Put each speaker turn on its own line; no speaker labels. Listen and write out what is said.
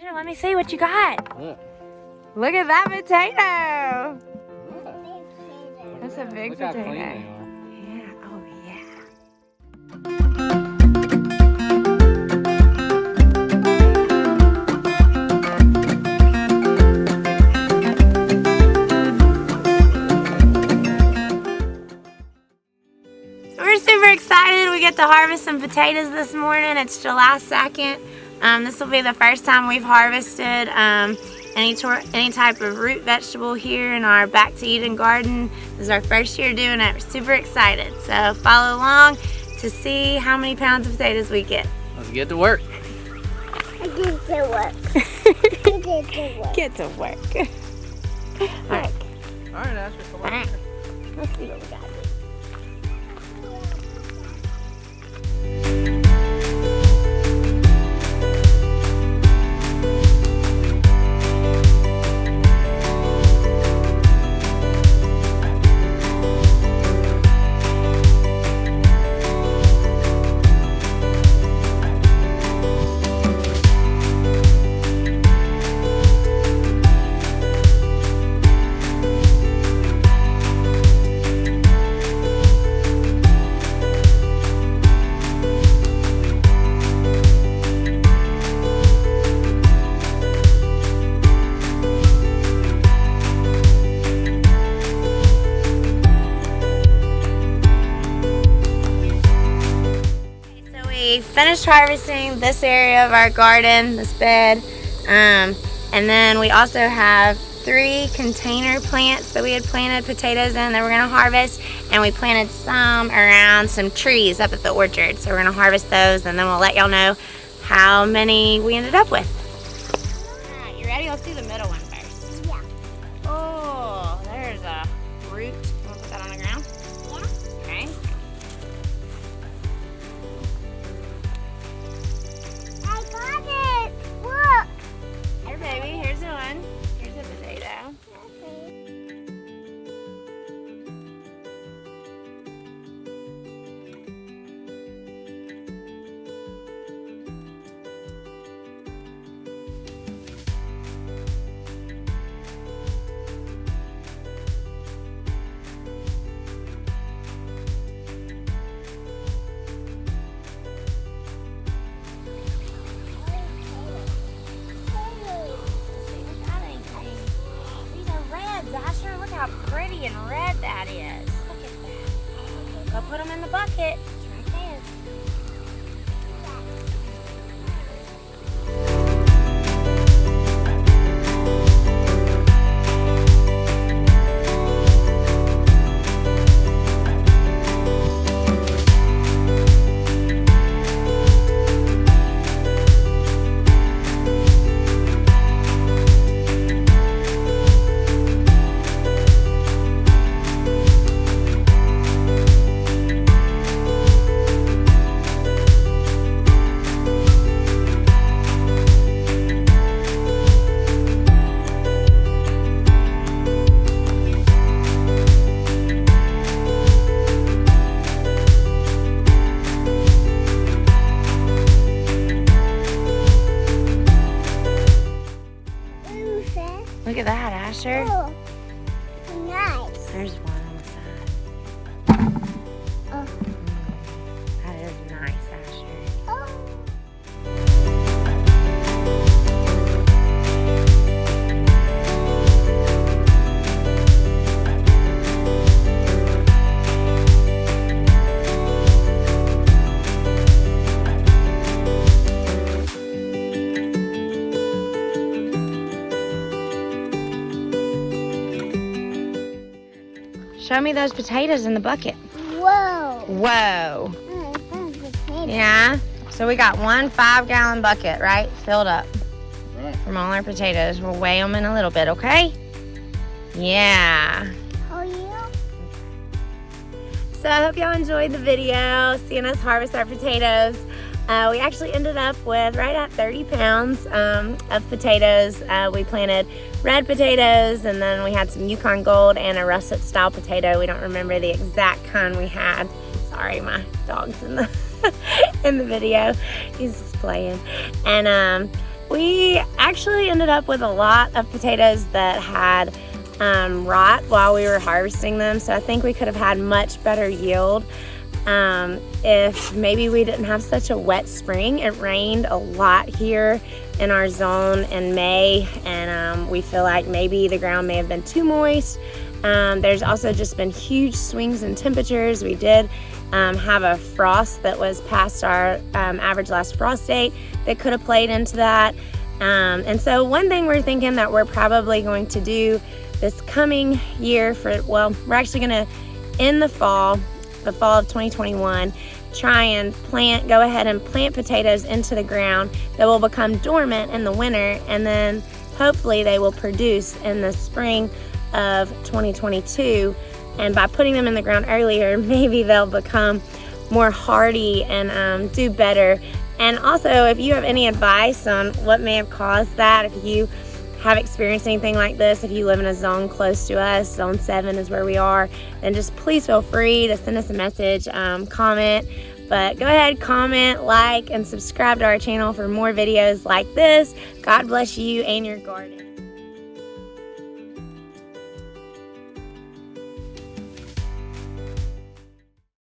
Asher, let me see what you got.
Look.
Look at that potato.
Look.
That's a big
Look
potato.
how clean they are.
Yeah, oh yeah. So we're super excited. We get to harvest some potatoes this morning. It's July 2nd. This will be the first time we've harvested any type of root vegetable here in our Back to Eden garden. This is our first year doing it. We're super excited. So follow along to see how many pounds of potatoes we get.
Let's get to work.
Get to work.
Get to work. All right.
All right, Asher, come on.
Let's see what we got. We finished harvesting this area of our garden, this bed, and then we also have 3 container plants that we had planted potatoes in that we're going to harvest, and we planted some around some trees up at the orchard. So we're going to harvest those, and then we'll let y'all know how many we ended up with. All right, you ready? Let's do the middle one first.
Yeah.
Oh, there's a root. You want to put that on the ground?
Yeah.
Okay.
I got it. Look.
Here, baby, here's one. Here's a potato. Asher, look how pretty and red that is. Look at that. Go put them in the bucket. It's right there. Look at that, Asher.
Oh, nice.
There's one on the side.
Oh.
That is nice, Asher.
Oh.
Show me those potatoes in the bucket.
Whoa.
Whoa.
Oh, I found potato.
Yeah. So we got one 5-gallon bucket, right? Filled up
Right.
from all our potatoes. We'll weigh them in a little bit, okay? Yeah.
Oh, yeah?
So I hope y'all enjoyed the video, seeing us harvest our potatoes. We actually ended up with right at 30 pounds of potatoes. We planted red potatoes, and then we had some Yukon Gold and a russet style potato. We don't remember the exact kind we had. Sorry, my dog's in the in the video. He's just playing. And We actually ended up with a lot of potatoes that had rot while we were harvesting them, so I think we could have had much better yield if maybe we didn't have such a wet spring. It rained a lot here in our zone in May, and we feel like maybe the ground may have been too moist. There's also just been huge swings in temperatures. We did have a frost that was past our average last frost date that could have played into that. And so one thing we're thinking that we're probably going to do this coming year we're actually going to, in the fall of 2021, try and go ahead and plant potatoes into the ground that will become dormant in the winter, and then hopefully they will produce in the spring of 2022. And by putting them in the ground earlier, maybe they'll become more hardy and do better. And also, if you have any advice on what may have caused that, if you have experienced anything like this, if you live in a zone close to us, zone 7 is where we are, then just please feel free to send us a message, comment. But go ahead, comment, like, and subscribe to our channel for more videos like this. God bless you and your garden.